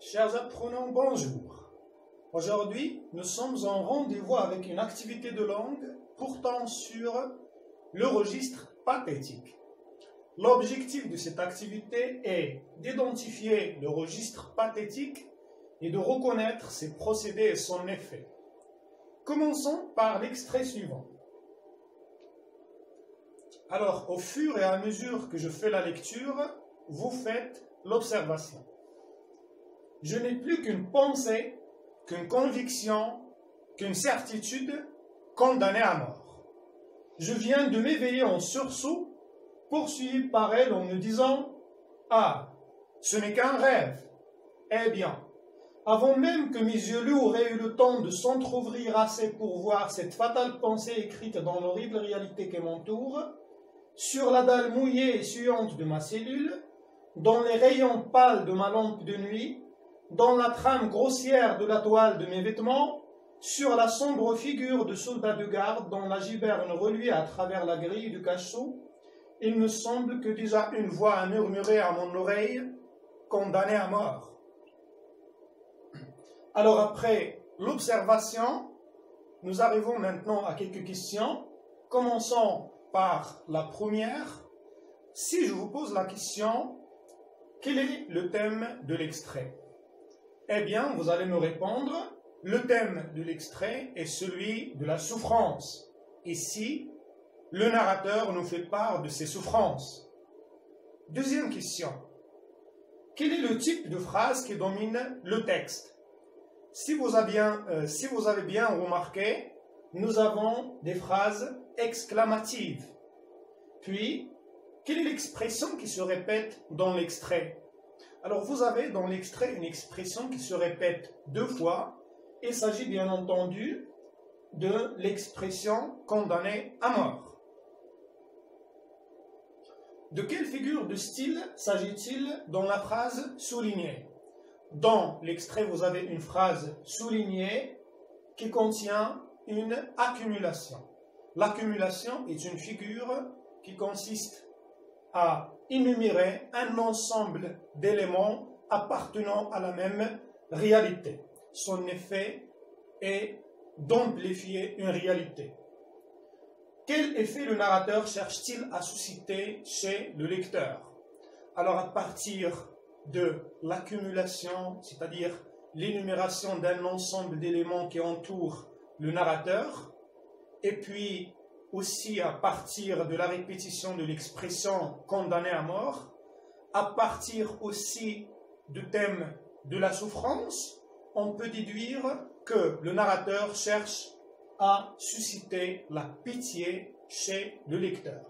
Chers apprenants, bonjour. Aujourd'hui, nous sommes en rendez-vous avec une activité de langue portant sur le registre pathétique. L'objectif de cette activité est d'identifier le registre pathétique et de reconnaître ses procédés et son effet. Commençons par l'extrait suivant. Alors, au fur et à mesure que je fais la lecture, vous faites l'observation. Je n'ai plus qu'une pensée, qu'une conviction, qu'une certitude condamnée à mort. Je viens de m'éveiller en sursaut, poursuivi par elle en me disant « Ah, ce n'est qu'un rêve !» Eh bien, avant même que mes yeux auraient eu le temps de s'entr'ouvrir assez pour voir cette fatale pensée écrite dans l'horrible réalité qui m'entoure, sur la dalle mouillée et suante de ma cellule, dans les rayons pâles de ma lampe de nuit, dans la trame grossière de la toile de mes vêtements, sur la sombre figure de soldat de garde dont la giberne reluit à travers la grille du cachot, il me semble que déjà une voix a murmuré à mon oreille « condamné à mort ». Alors après l'observation, nous arrivons maintenant à quelques questions. Commençons par la première. Si je vous pose la question, quel est le thème de l'extrait? Eh bien, vous allez me répondre, le thème de l'extrait est celui de la souffrance. Ici, le narrateur nous fait part de ses souffrances. Deuxième question. Quel est le type de phrase qui domine le texte? Si vous avez bien remarqué, nous avons des phrases exclamatives. Puis, quelle est l'expression qui se répète dans l'extrait? Alors, vous avez dans l'extrait une expression qui se répète deux fois. Il s'agit bien entendu de l'expression « condamné à mort ». De quelle figure de style s'agit-il dans la phrase soulignée? Dans l'extrait, vous avez une phrase soulignée qui contient une accumulation. L'accumulation est une figure qui consiste à énumérer un ensemble d'éléments appartenant à la même réalité. Son effet est d'amplifier une réalité. Quel effet le narrateur cherche-t-il à susciter chez le lecteur? Alors à partir de l'accumulation, c'est-à-dire l'énumération d'un ensemble d'éléments qui entourent le narrateur, et puis aussi à partir de la répétition de l'expression « condamné à mort », à partir aussi du thème de la souffrance, on peut déduire que le narrateur cherche à susciter la pitié chez le lecteur.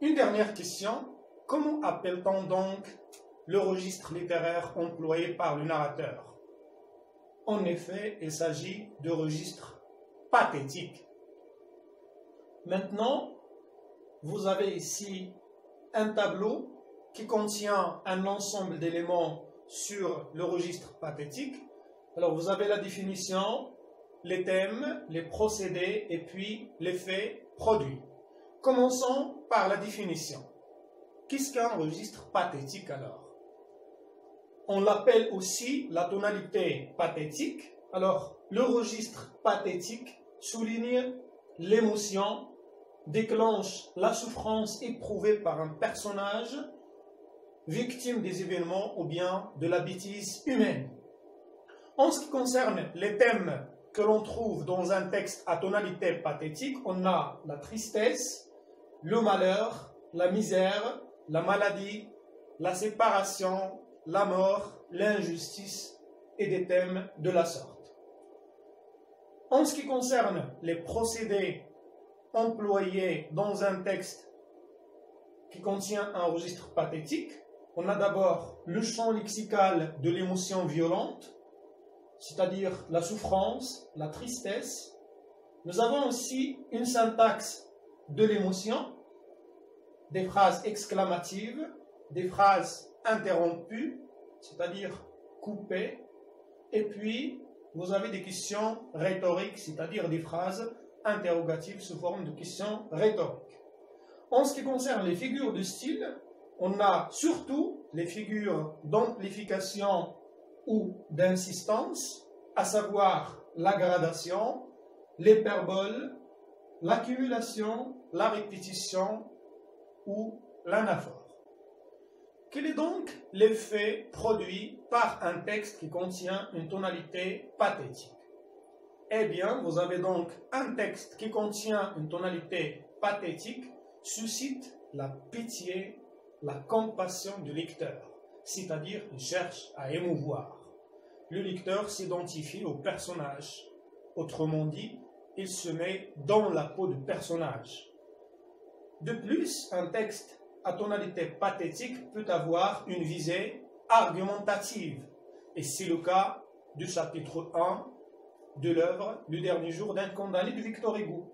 Une dernière question, comment appelle-t-on donc le registre littéraire employé par le narrateur? En effet, il s'agit de registre pathétique. Maintenant, vous avez ici un tableau qui contient un ensemble d'éléments sur le registre pathétique. Alors, vous avez la définition, les thèmes, les procédés et puis l'effet produit. Commençons par la définition. Qu'est-ce qu'un registre pathétique alors? On l'appelle aussi la tonalité pathétique. Alors, le registre pathétique souligne l'émotion, déclenche la souffrance éprouvée par un personnage victime des événements ou bien de la bêtise humaine. En ce qui concerne les thèmes que l'on trouve dans un texte à tonalité pathétique, on a la tristesse, le malheur, la misère, la maladie, la séparation, la mort, l'injustice et des thèmes de la sorte. En ce qui concerne les procédés employés dans un texte qui contient un registre pathétique, on a d'abord le champ lexical de l'émotion violente, c'est-à-dire la souffrance, la tristesse. Nous avons aussi une syntaxe de l'émotion, des phrases exclamatives, des phrases interrompues, c'est-à-dire coupées, et puis vous avez des questions rhétoriques, c'est-à-dire des phrases interrogatives sous forme de questions rhétoriques. En ce qui concerne les figures de style, on a surtout les figures d'amplification ou d'insistance, à savoir la gradation, l'hyperbole, l'accumulation, la répétition ou l'anaphore. Quel est donc l'effet produit par un texte qui contient une tonalité pathétique? Eh bien, vous avez donc un texte qui contient une tonalité pathétique, suscite la pitié, la compassion du lecteur, c'est-à-dire il cherche à émouvoir. Le lecteur s'identifie au personnage, autrement dit, il se met dans la peau du personnage. De plus, un texte à tonalité pathétique peut avoir une visée argumentative, et c'est le cas du chapitre 1 de l'œuvre Le dernier jour d'un condamné de Victor Hugo.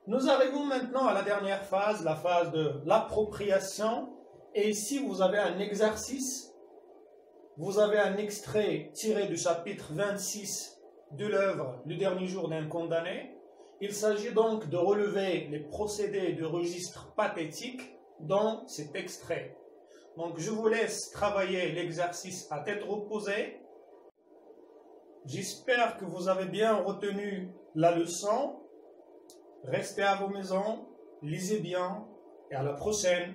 Nous arrivons maintenant à la dernière phase, la phase de l'appropriation, et ici vous avez un exercice, vous avez un extrait tiré du chapitre 26 de l'œuvre Le dernier jour d'un condamné. Il s'agit donc de relever les procédés de registre pathétique dans cet extrait. Donc je vous laisse travailler l'exercice à tête reposée. J'espère que vous avez bien retenu la leçon. Restez à vos maisons, lisez bien et à la prochaine.